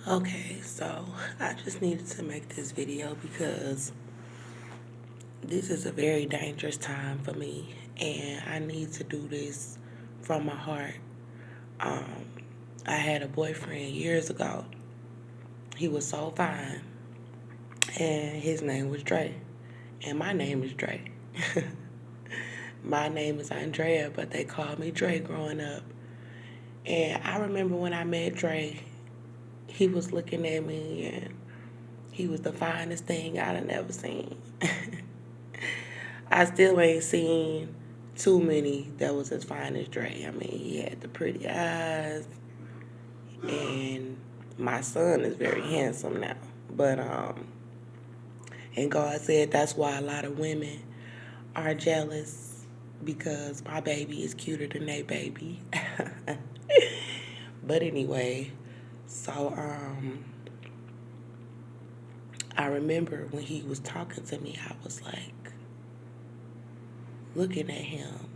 Okay, so I just needed to make this video because this is a very dangerous time for me and I need to do this from my heart. Um, I had a boyfriend years ago. He was so fine and his name was Dre. And my name is Dre. My name is Andrea, but they called me Dre growing up. And I remember when I met Dre, he was looking at me and he was the finest thing I'd have ever seen. I still ain't seen too many that was as fine as Dre. I mean, he had the pretty eyes, and my son is very handsome now. But and God said that's why a lot of women are jealous because my baby is cuter than their baby. But anyway, so I remember when he was talking to me, I was like looking at him,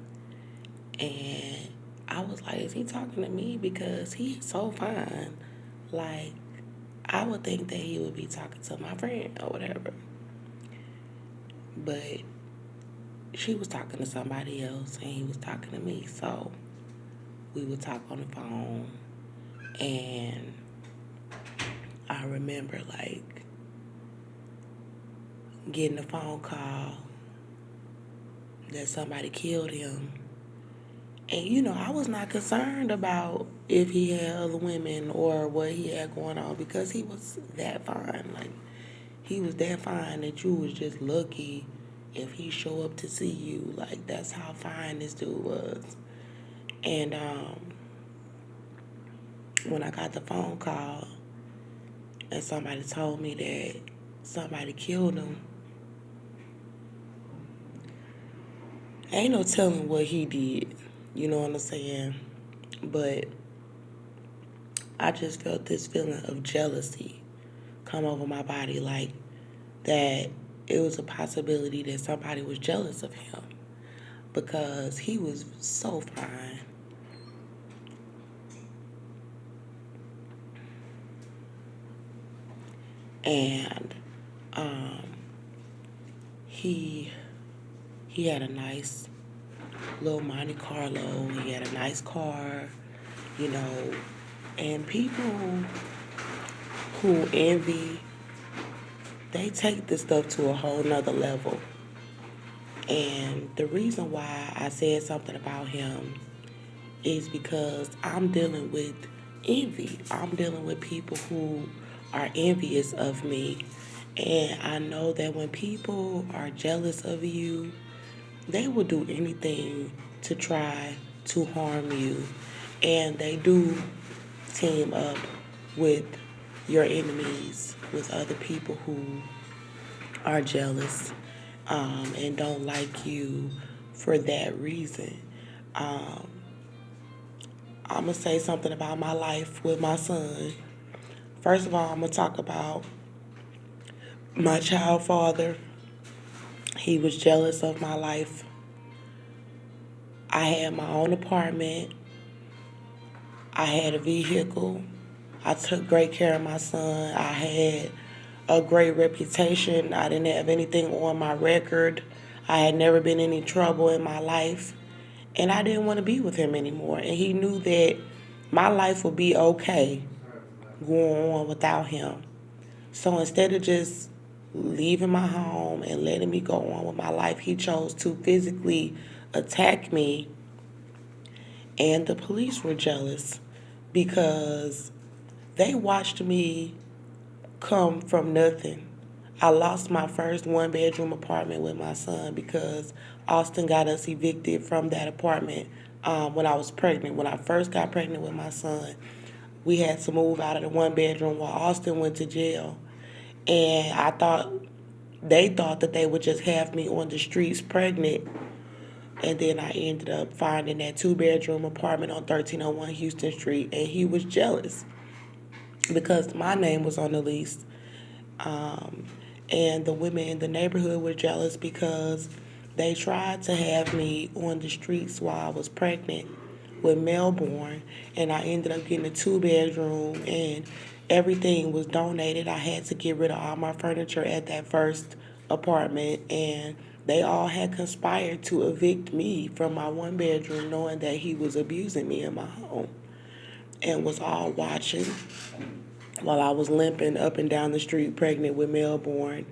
and I was like, is he talking to me? Because he's so fine. Like, I would think that he would be talking to my friend or whatever. But she was talking to somebody else and he was talking to me. So we would talk on the phone, and I remember like getting a phone call that somebody killed him. And I was not concerned about if he had other women or what he had going on because he was that fine. Like, he was that fine that you was just lucky if he show up to see you. Like, that's how fine this dude was. And when I got the phone call and somebody told me that somebody killed him, ain't no telling what he did. You know what I'm saying? But I just felt this feeling of jealousy come over my body, like that it was a possibility that somebody was jealous of him because he was so fine. And um, he he had a nice little Monte Carlo. He had a nice car, you know. And people who envy, they take this stuff to a whole nother level. And the reason why I said something about him is because I'm dealing with envy. I'm dealing with people who are envious of me. And I know that when people are jealous of you, they will do anything to try to harm you. And they do team up with your enemies, with other people who are jealous and don't like you for that reason. Um, I'm going to say something about my life with my son. First of all, I'm going to talk about my child father. He was jealous of my life. I had my own apartment. I had a vehicle. I took great care of my son. I had a great reputation. I didn't have anything on my record. I had never been in any trouble in my life. And I didn't want to be with him anymore. And he knew that my life would be okay going on without him. So instead of just leaving my home and letting me go on with my life, he chose to physically attack me. And the police were jealous because they watched me come from nothing. I lost my first one bedroom apartment with my son because Austin got us evicted from that apartment when I was pregnant. When I first got pregnant with my son, we had to move out of the one bedroom while Austin went to jail. And they thought that they would just have me on the streets pregnant. And then I ended up finding that two-bedroom apartment on 1301 Houston Street. And he was jealous because my name was on the lease. Um, and the women in the neighborhood were jealous because they tried to have me on the streets while I was pregnant with Melbourne, and I ended up getting a 2 bedroom, and everything was donated. I had to get rid of all my furniture at that first apartment, and they all had conspired to evict me from my 1 bedroom, knowing that he was abusing me in my home, and was all watching while I was limping up and down the street pregnant with Melbourne,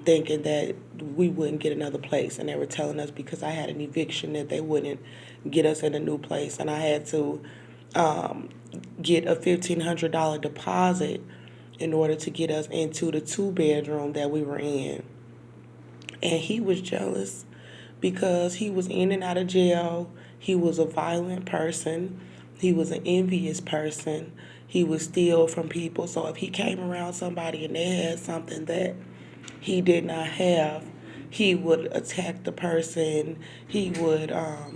thinking that we wouldn't get another place. And they were telling us because I had an eviction that they wouldn't get us in a new place. And I had to get a $1,500 deposit in order to get us into the 2 bedroom that we were in. And he was jealous because he was in and out of jail. He was a violent person. He was an envious person. He would steal from people. So if he came around somebody and they had something that he did not have, he would attack the person. He would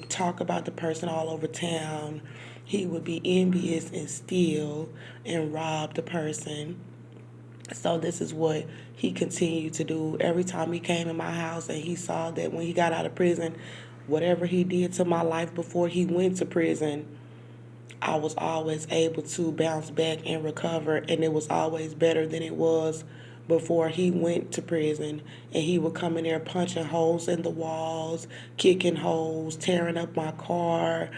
talk about the person all over town. He would be envious and steal and rob the person. So this is what he continued to do. Every time he came in my house and he saw that when he got out of prison, whatever he did to my life before he went to prison, I was always able to bounce back and recover, and it was always better than it was before he went to prison. And he would come in there punching holes in the walls, kicking holes, tearing up my car,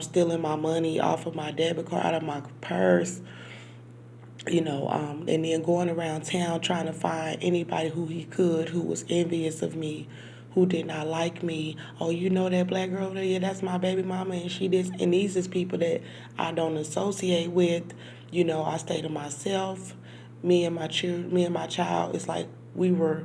stealing my money off of my debit card, out of my purse, and then going around town trying to find anybody who he could who was envious of me, who did not like me. Oh, you know that black girl over there? Yeah, that's my baby mama, and she this. And these is people that I don't associate with. I stay to myself. Me and my child. It's like we were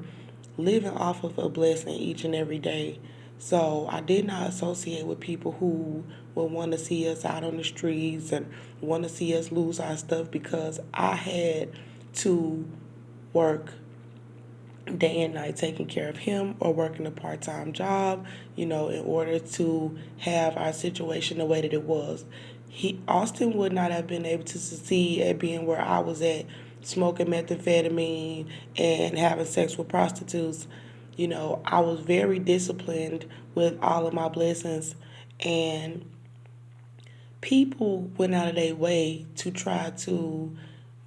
living off of a blessing each and every day. So I did not associate with people who would want to see us out on the streets and want to see us lose our stuff, because I had to work day and night taking care of him or working a part-time job, in order to have our situation the way that it was. Austin would not have been able to succeed at being where I was at, smoking methamphetamine and having sex with prostitutes. I was very disciplined with all of my blessings, and people went out of their way to try to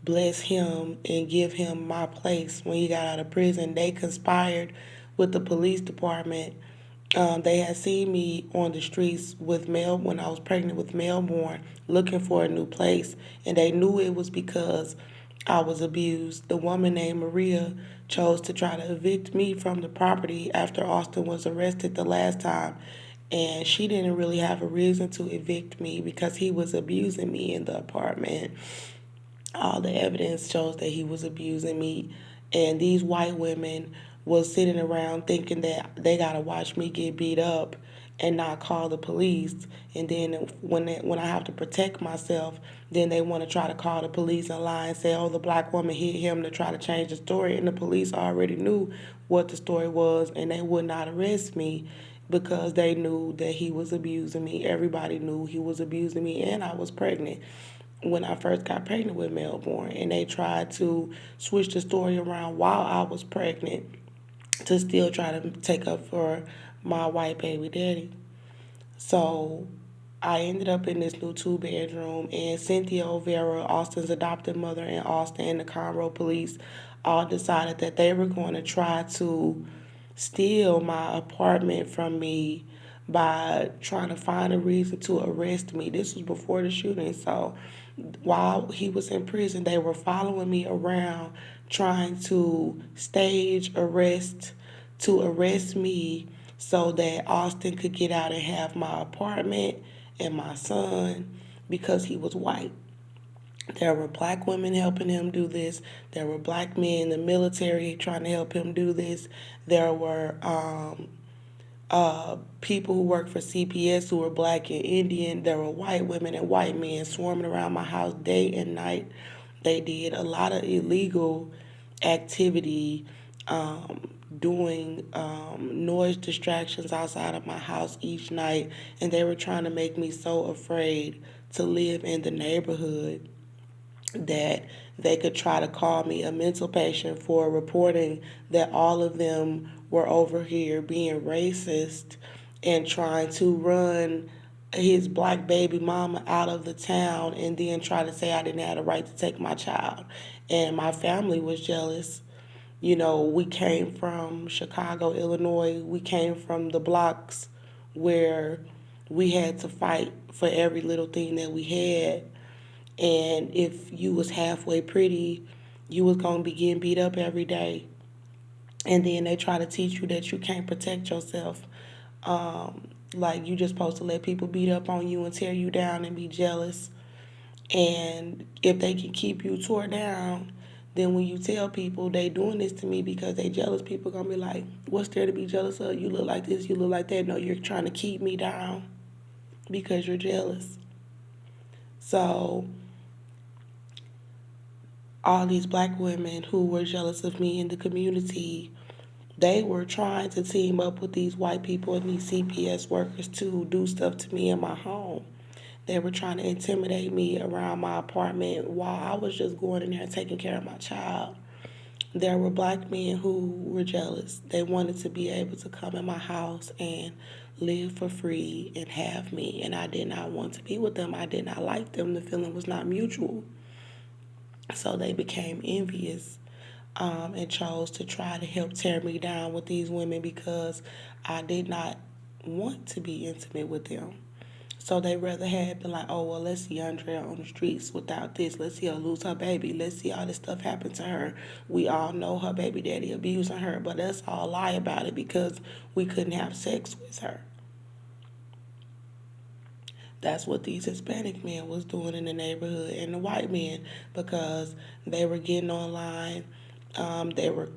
bless him and give him my place when he got out of prison. They conspired with the police department. They had seen me on the streets with when I was pregnant with Melbourne, looking for a new place, and they knew it was because I was abused. The woman named Maria chose to try to evict me from the property after Austin was arrested the last time. And she didn't really have a reason to evict me because he was abusing me in the apartment. All the evidence shows that he was abusing me. And these white women was sitting around thinking that they got to watch me get beat up and not call the police. And then when I have to protect myself, then they want to try to call the police and lie and say, oh, the black woman hit him, to try to change the story. And the police already knew what the story was, and they would not arrest me because they knew that he was abusing me. Everybody knew he was abusing me, and I was pregnant when I first got pregnant with Melbourne. And they tried to switch the story around while I was pregnant to still try to take up for my white baby daddy. So I ended up in this new 2 bedroom, and Cynthia O'Vera, Austin's adopted mother, and Austin and the Conroe police all decided that they were going to try to steal my apartment from me by trying to find a reason to arrest me. This was before the shooting. So while he was in prison, they were following me around trying to stage arrest me so that Austin could get out and have my apartment and my son because he was white. There were black women helping him do this. There were black men in the military trying to help him do this. There were people who worked for CPS who were black and Indian. There were white women and white men swarming around my house day and night. They did a lot of illegal activity, doing noise distractions outside of my house each night, and they were trying to make me so afraid to live in the neighborhood that they could try to call me a mental patient for reporting that all of them were over here being racist and trying to run his black baby mama out of the town and then try to say I didn't have the right to take my child. And my family was jealous. You know, we came from Chicago, Illinois. We came from the blocks where we had to fight for every little thing that we had. And if you was halfway pretty, you was gonna be getting beat up every day. And then they try to teach you that you can't protect yourself. Like you just supposed to let people beat up on you and tear you down and be jealous. And if they can keep you tore down, then when you tell people they doing this to me because they jealous, people gonna be like, "What's there to be jealous of? You look like this, you look like that." No, you're trying to keep me down because you're jealous. So all these black women who were jealous of me in the community, they were trying to team up with these white people and these CPS workers to do stuff to me in my home. They were trying to intimidate me around my apartment while I was just going in there and taking care of my child. There were black men who were jealous. They wanted to be able to come in my house and live for free and have me. And I did not want to be with them. I did not like them. The feeling was not mutual. So they became envious and chose to try to help tear me down with these women because I did not want to be intimate with them. So they rather had been like, oh, well, let's see Andrea on the streets without this. Let's see her lose her baby. Let's see all this stuff happen to her. We all know her baby daddy abusing her, but us all lie about it because we couldn't have sex with her. That's what these Hispanic men was doing in the neighborhood and the white men because they were getting online. They were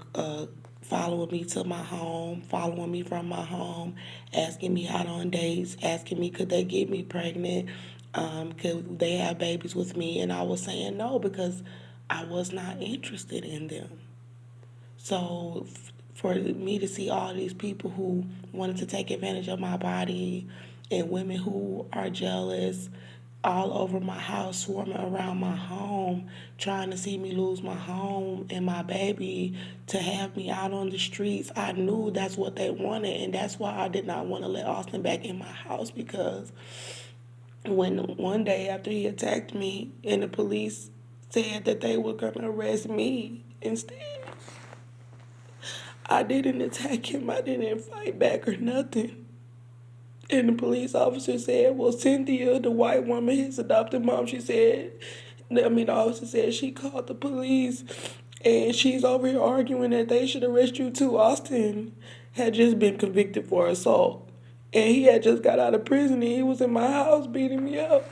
following me to my home, following me from my home, asking me out on dates, asking me could they get me pregnant, could they have babies with me, and I was saying no because I was not interested in them. So for me to see all these people who wanted to take advantage of my body and women who are jealous all over my house, swarming around my home, trying to see me lose my home and my baby to have me out on the streets. I knew that's what they wanted, and that's why I did not want to let Austin back in my house because when one day after he attacked me and the police said that they were going to arrest me instead, I didn't attack him. I didn't fight back or nothing. And the police officer said, well, Cynthia, the white woman, his adopted mom, the officer said she called the police and she's over here arguing that they should arrest you too. Austin had just been convicted for assault. And he had just got out of prison and he was in my house beating me up.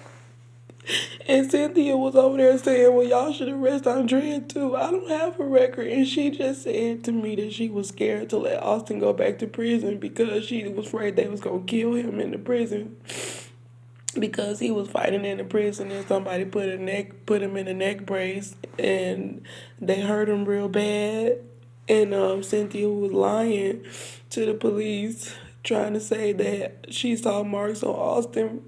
And Cynthia was over there saying, well, y'all should arrest Andrea too. I don't have a record. And she just said to me that she was scared to let Austin go back to prison because she was afraid they was going to kill him in the prison. Because he was fighting in the prison and somebody put him in a neck brace and they hurt him real bad. And Cynthia was lying to the police, trying to say that she saw marks on Austin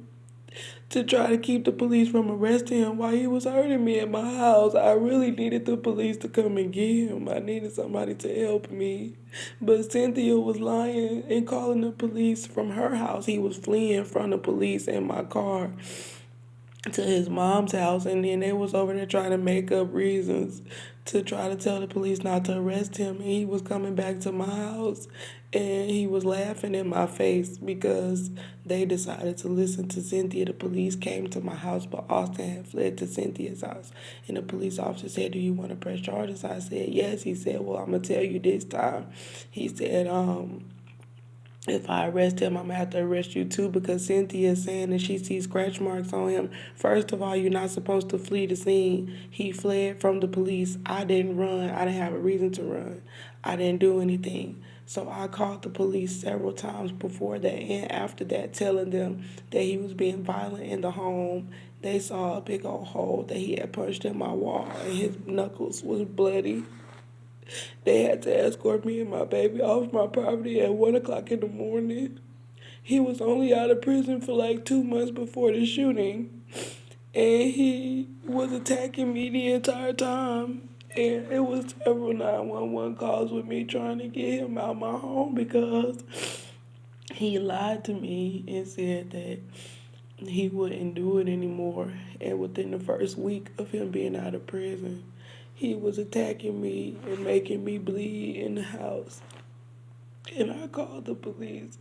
to try to keep the police from arresting him while he was hurting me at my house. I really needed the police to come and get him. I needed somebody to help me. But Cynthia was lying and calling the police from her house. He was fleeing from the police in my car to his mom's house, and then they was over there trying to make up reasons to try to tell the police not to arrest him. And he was coming back to my house and he was laughing in my face because they decided to listen to Cynthia. The police came to my house, but Austin had fled to Cynthia's house. And the police officer said, do you want to press charges? I said, yes. He said, well, I'm going to tell you this time. He said, if I arrest him, I'm going to have to arrest you too because Cynthia is saying that she sees scratch marks on him. First of all, you're not supposed to flee the scene. He fled from the police. I didn't run. I didn't have a reason to run. I didn't do anything. So I called the police several times before that and after that, telling them that he was being violent in the home. They saw a big old hole that he had punched in my wall and his knuckles was bloody. They had to escort me and my baby off my property at 1 o'clock in the morning. He was only out of prison for like 2 months before the shooting. And he was attacking me the entire time. And it was several 911 calls with me trying to get him out of my home because he lied to me and said that he wouldn't do it anymore. And within the first week of him being out of prison, he was attacking me and making me bleed in the house. And I called the police.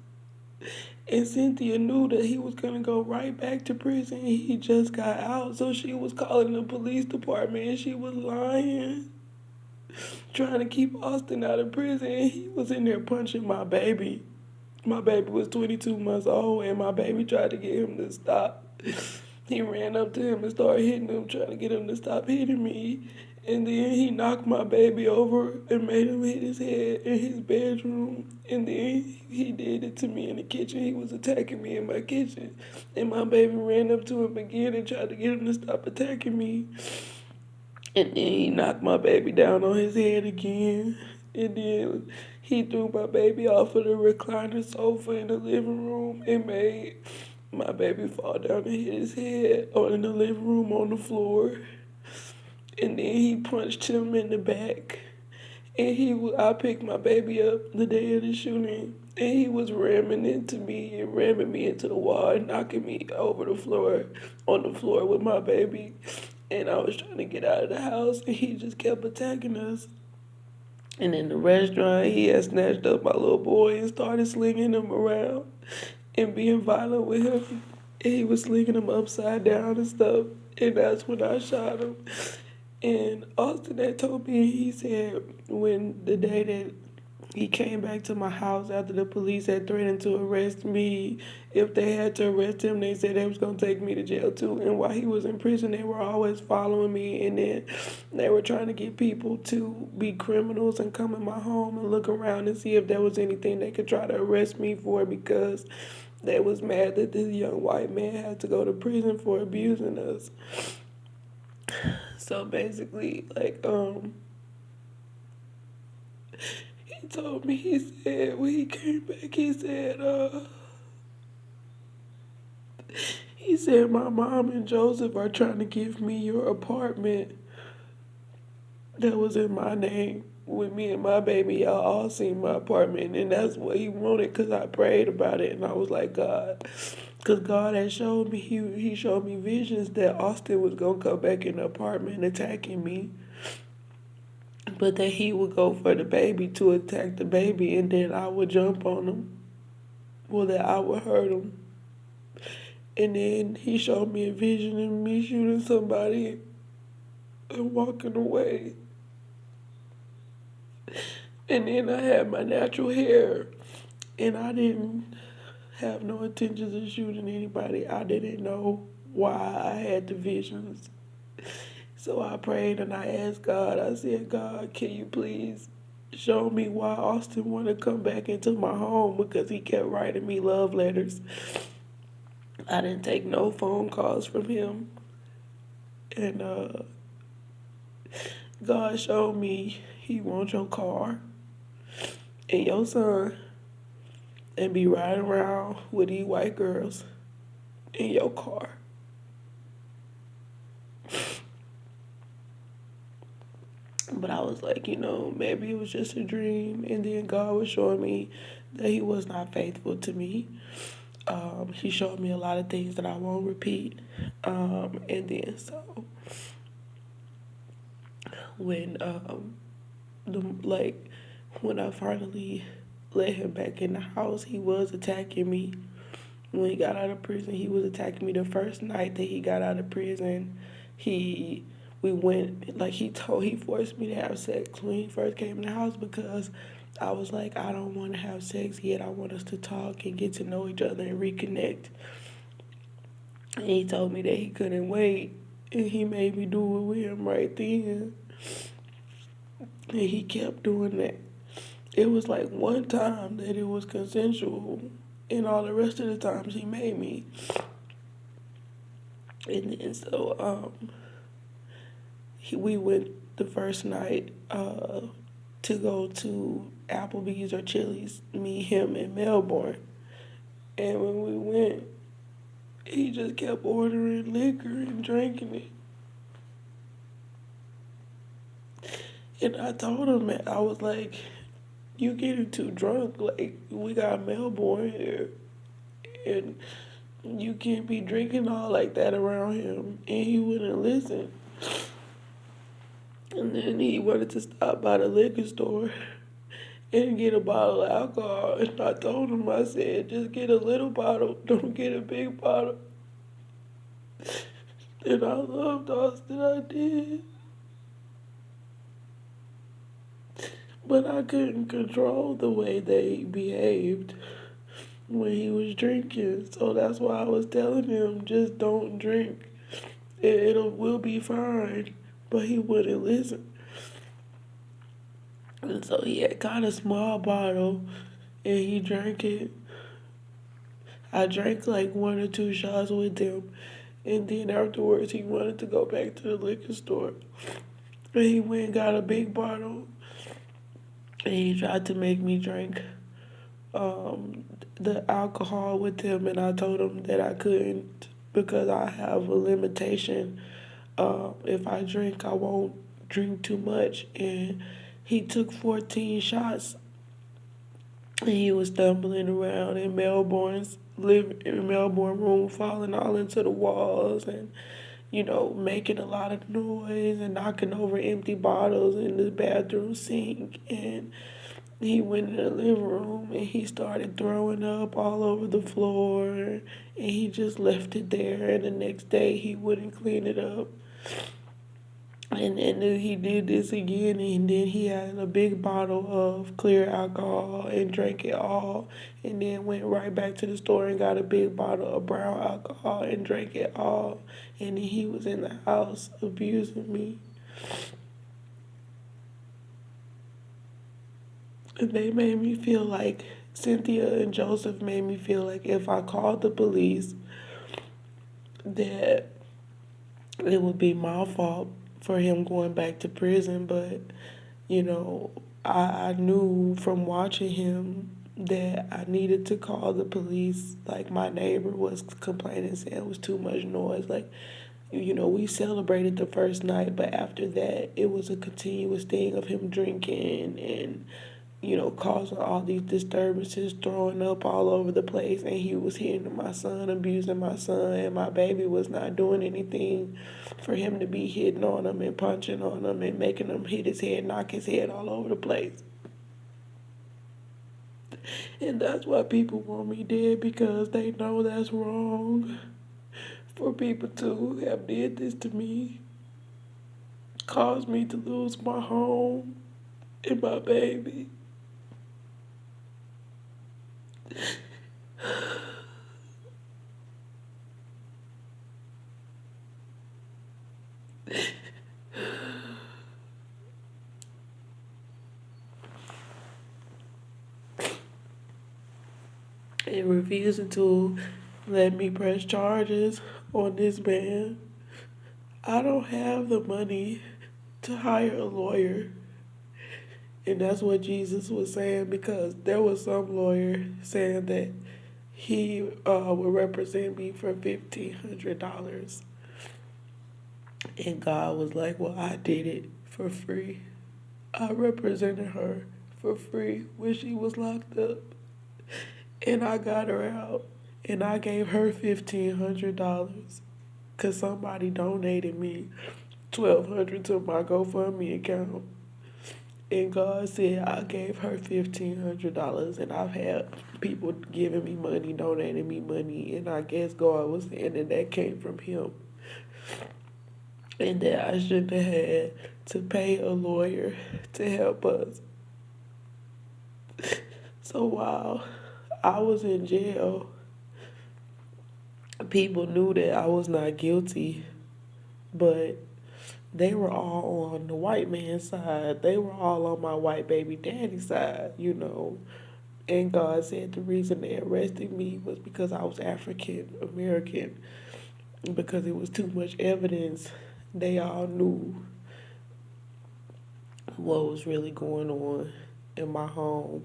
And Cynthia knew that he was going to go right back to prison. He just got out. So she was calling the police department and she was lying, trying to keep Austin out of prison. And he was in there punching my baby. My baby was 22 months old, and my baby tried to get him to stop. He ran up to him and started hitting him, trying to get him to stop hitting me. And then he knocked my baby over and made him hit his head in his bedroom. And then he did it to me in the kitchen. He was attacking me in my kitchen. And my baby ran up to him again and tried to get him to stop attacking me. And then he knocked my baby down on his head again. And then he threw my baby off of the recliner sofa in the living room and made my baby fall down and hit his head in the living room on the floor. And then he punched him in the back. And I picked my baby up the day of the shooting, and he was ramming into me and ramming me into the wall and knocking me over the floor, on the floor with my baby. And I was trying to get out of the house, and he just kept attacking us. And in the restaurant, he had snatched up my little boy and started slinging him around and being violent with him. And he was slinging him upside down and stuff. And that's when I shot him. And Austin had told me, he said, when the day that he came back to my house after the police had threatened to arrest me, if they had to arrest him, they said they was going to take me to jail too. And while he was in prison, they were always following me. And then they were trying to get people to be criminals and come in my home and look around and see if there was anything they could try to arrest me for, because they was mad that this young white man had to go to prison for abusing us. So basically, he told me, he said, when he came back, he said, my mom and Joseph are trying to give me your apartment that was in my name with me and my baby. Y'all all seen my apartment, and that's what he wanted, because I prayed about it, and I was like, God, because God had showed me, he showed me visions that Austin was going to come back in the apartment attacking me, but that he would go for the baby to attack the baby, and then I would jump on him, or that I would hurt him. And then he showed me a vision of me shooting somebody and walking away. And then I had my natural hair, and I didn't have no intentions of shooting anybody. I didn't know why I had the visions. So I prayed and I asked God, I said, God, can you please show me why Austin wanted to come back into my home, because he kept writing me love letters. I didn't take no phone calls from him. And God showed me he wants your car and your son and be riding around with these white girls in your car. But I was like, maybe it was just a dream. And then God was showing me that he was not faithful to me. He showed me a lot of things that I won't repeat. And then so when when I finally let him back in the house, he was attacking me. When he got out of prison, he was attacking me. The first night that he got out of prison, we went, he forced me to have sex when he first came in the house, because I was like, I don't want to have sex yet. I want us to talk and get to know each other and reconnect. And he told me that he couldn't wait, and he made me do it with him right then. And he kept doing that. It was like one time that it was consensual, and all the rest of the times he made me. And then so we went the first night to go to Applebee's or Chili's, me, him, and Melbourne. And when we went, he just kept ordering liquor and drinking it. And I told him, that I was like, you getting too drunk. Like, we got Melbourne here. And You can't be drinking all like that around him. And he wouldn't listen. And then he wanted to stop by the liquor store and get a bottle of alcohol. And I told him, I said, just get a little bottle, don't get a big bottle. And I loved Austin, I did. But I couldn't control the way they behaved when he was drinking. So that's why I was telling him, just don't drink. We'll be fine. But he wouldn't listen. And so he had got a small bottle and he drank it. I drank like 1 or 2 shots with him. And then afterwards, he wanted to go back to the liquor store. And he went and got a big bottle. And he tried to make me drink the alcohol with him. And I told him that I couldn't because I have a limitation. If I drink, I won't drink too much. And he took 14 shots. And he was stumbling around in Melbourne room, falling all into the walls and, making a lot of noise and knocking over empty bottles in the bathroom sink. And he went in the living room and he started throwing up all over the floor and he just left it there. And the next day he wouldn't clean it up. And then he did this again, and then he had a big bottle of clear alcohol and drank it all, and then went right back to the store and got a big bottle of brown alcohol and drank it all. And then he was in the house abusing me. And they made me feel like, Cynthia and Joseph made me feel like if I called the police, that it would be my fault for him going back to prison. But, I knew from watching him that I needed to call the police. Like, my neighbor was complaining, saying it was too much noise. Like, we celebrated the first night, but after that, it was a continuous thing of him drinking and, causing all these disturbances, throwing up all over the place. And he was hitting my son, abusing my son, and my baby was not doing anything for him to be hitting on him and punching on him and making him hit his head, knock his head all over the place. And that's why people want me dead, because they know that's wrong for people to have did this to me, caused me to lose my home and my baby. And refusing to let me press charges on this man. I don't have the money to hire a lawyer. And that's what Jesus was saying, because there was some lawyer saying that he would represent me for $1,500. And God was like, well, I did it for free. I represented her for free when she was locked up. And I got her out. And I gave her $1,500 because somebody donated me $1,200 to my GoFundMe account. And God said I gave her $1,500, and I've had people giving me money, donating me money, and I guess God was saying that came from Him, and that I shouldn't have had to pay a lawyer to help us. So while I was in jail, people knew that I was not guilty, but they were all on the white man's side. They were all on my white baby daddy's side, And God said the reason they arrested me was because I was African American, because it was too much evidence. They all knew what was really going on in my home.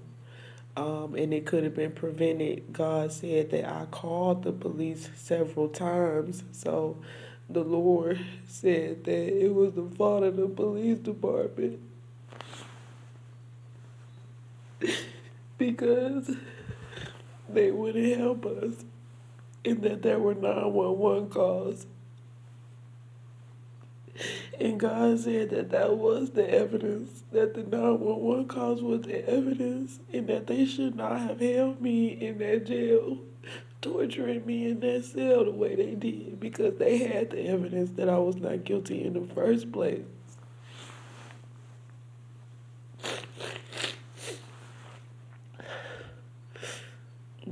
And it could have been prevented. God said that I called the police several times. So the Lord said that it was the fault of the police department because they wouldn't help us. and that there were 911 calls. And God said that that was the evidence, that the 911 calls was the evidence, and that they should not have held me in that jail, torturing me in that cell the way they did, because they had the evidence that I was not guilty in the first place.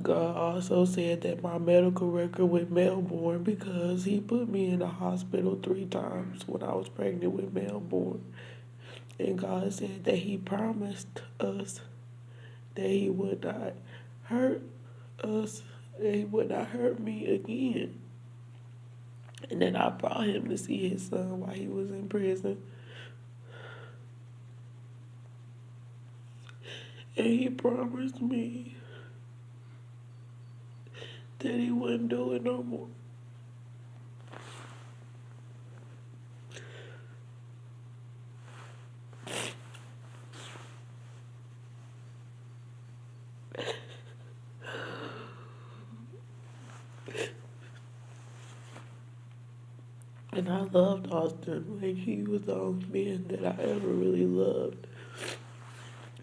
God also said that my medical record with Melbourne, because he put me in the hospital 3 times when I was pregnant with Melbourne. And God said that he promised us that he would not hurt us, that he would not hurt me again. And then I brought him to see his son while he was in prison. And he promised me that he wouldn't do it no more. And I loved Austin. Like, he was the only man that I ever really loved.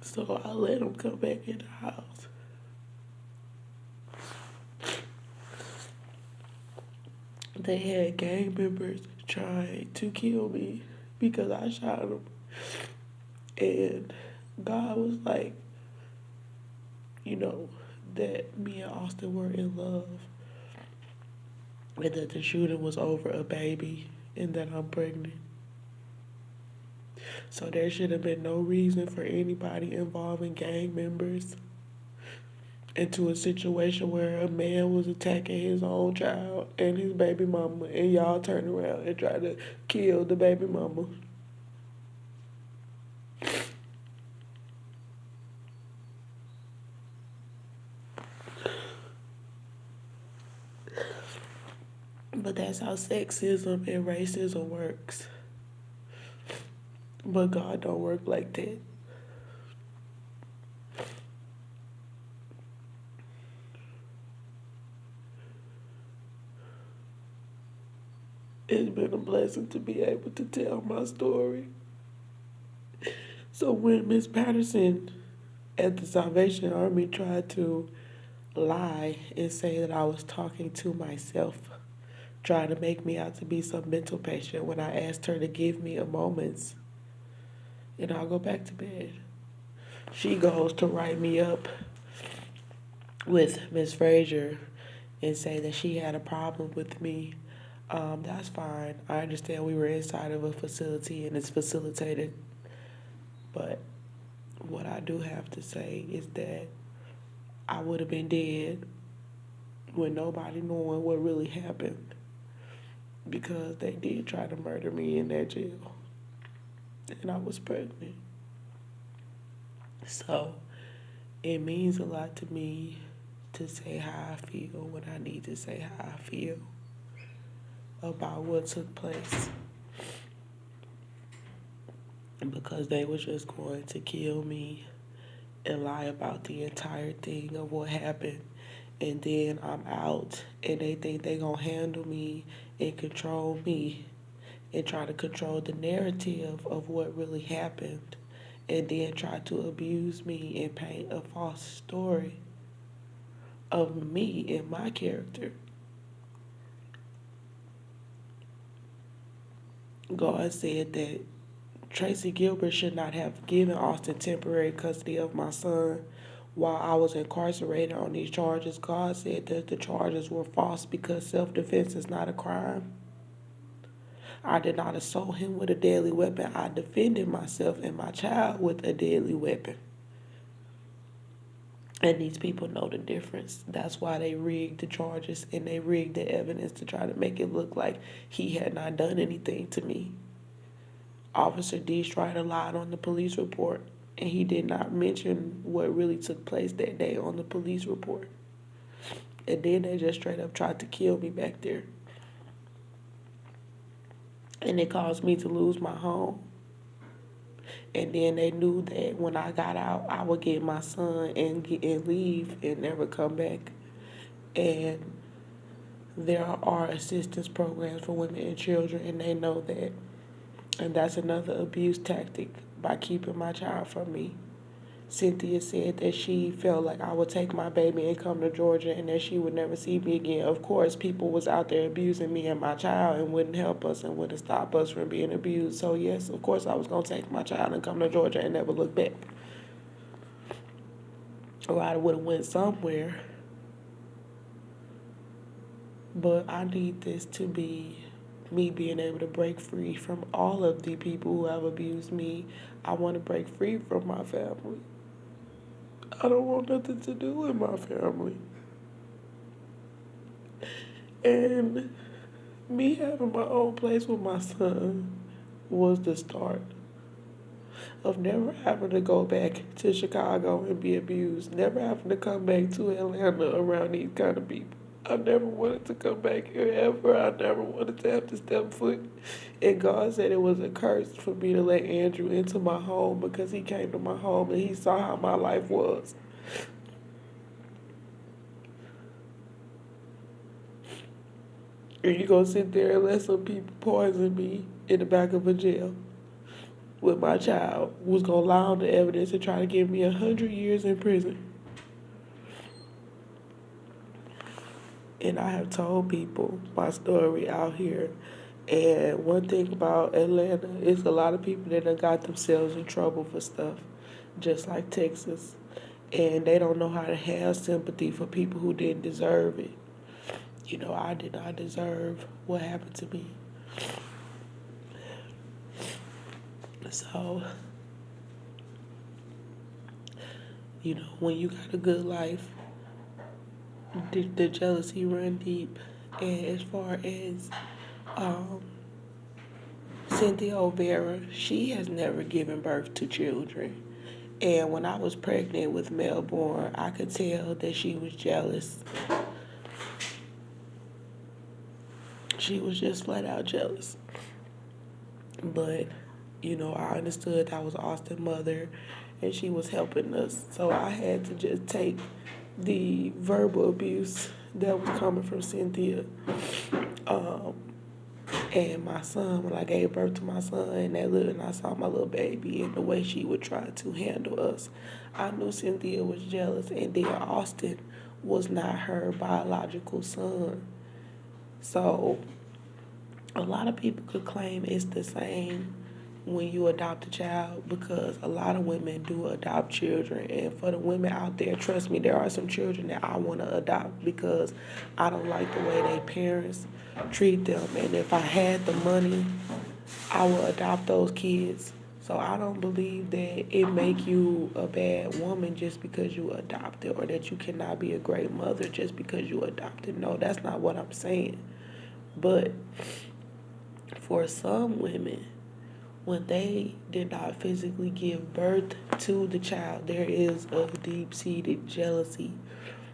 So I let him come back in the house. They had gang members trying to kill me because I shot him. And God was like, you know, that me and Austin were in love. And that the shooting was over a baby and that I'm pregnant. So there should have been no reason for anybody involving gang members into a situation where a man was attacking his own child and his baby mama, and y'all turn around and try to kill the baby mama. But that's how sexism and racism works. But God don't work like that. It's been a blessing to be able to tell my story. So when Miss Patterson at the Salvation Army tried to lie and say that I was talking to myself, trying to make me out to be some mental patient when I asked her to give me a moment and I'll go back to bed. She goes to write me up with Miss Frazier and say that she had a problem with me. That's fine. I understand we were inside of a facility and it's facilitated. But what I do have to say is that I would have been dead with nobody knowing what really happened because they did try to murder me in that jail. And I was pregnant. So it means a lot to me to say how I feel when I need to say how I feel about what took place. Because they were just going to kill me and lie about the entire thing of what happened. And then I'm out and they think they gonna handle me and control me and try to control the narrative of what really happened and then try to abuse me and paint a false story of me and my character. God said that Tracy Gilbert should not have given Austin temporary custody of my son while I was incarcerated on these charges. God said that the charges were false because self-defense is not a crime. I did not assault him with a deadly weapon. I defended myself and my child with a deadly weapon. And these people know the difference. That's why they rigged the charges and they rigged the evidence to try to make it look like he had not done anything to me. Officer D. Strider lied on the police report, and he did not mention what really took place that day on the police report. And then they just straight up tried to kill me back there. And it caused me to lose my home. And then they knew that when I got out, I would get my son and leave and never come back. And there are assistance programs for women and children, and they know that. And that's another abuse tactic by keeping my child from me. Cynthia said that she felt like I would take my baby and come to Georgia and that she would never see me again. Of course, people was out there abusing me and my child and wouldn't help us and wouldn't stop us from being abused. So yes, of course I was going to take my child and come to Georgia and never look back. Or I would have went somewhere. But I need this to be me being able to break free from all of the people who have abused me. I want to break free from my family. I don't want nothing to do with my family. And me having my own place with my son was the start of never having to go back to Chicago and be abused, never having to come back to Atlanta around these kind of people. I never wanted to come back here ever. I never wanted to have to step foot. And God said it was a curse for me to let Andrew into my home because he came to my home and he saw how my life was. And you gonna sit there and let some people poison me in the back of a jail with my child who's gonna lie on the evidence and try to give me 100 years in prison. And I have told people my story out here. And one thing about Atlanta is a lot of people that done got themselves in trouble for stuff, just like Texas. And they don't know how to have sympathy for people who didn't deserve it. You know, I did not deserve what happened to me. So, you know, when you got a good life, the jealousy run deep. And as far as um, Cynthia O'Vera, she has never given birth to children. And when I was pregnant with Melbourne, I could tell that she was jealous. She was just flat out jealous. But, you know, I understood that was Austin's mother and she was helping us. So I had to just take the verbal abuse that was coming from Cynthia. And my son, when I gave birth to my son and I saw my little baby and the way she would try to handle us, I knew Cynthia was jealous. And then Austin was not her biological son. So a lot of people could claim it's the same when you adopt a child because a lot of women do adopt children. And for the women out there, trust me, there are some children that I want to adopt because I don't like the way their parents treat them. And if I had the money, I would adopt those kids. So I don't believe that it make you a bad woman just because you adopted or that you cannot be a great mother just because you adopted. No, that's not what I'm saying. But for some women, when they did not physically give birth to the child, there is a deep-seated jealousy.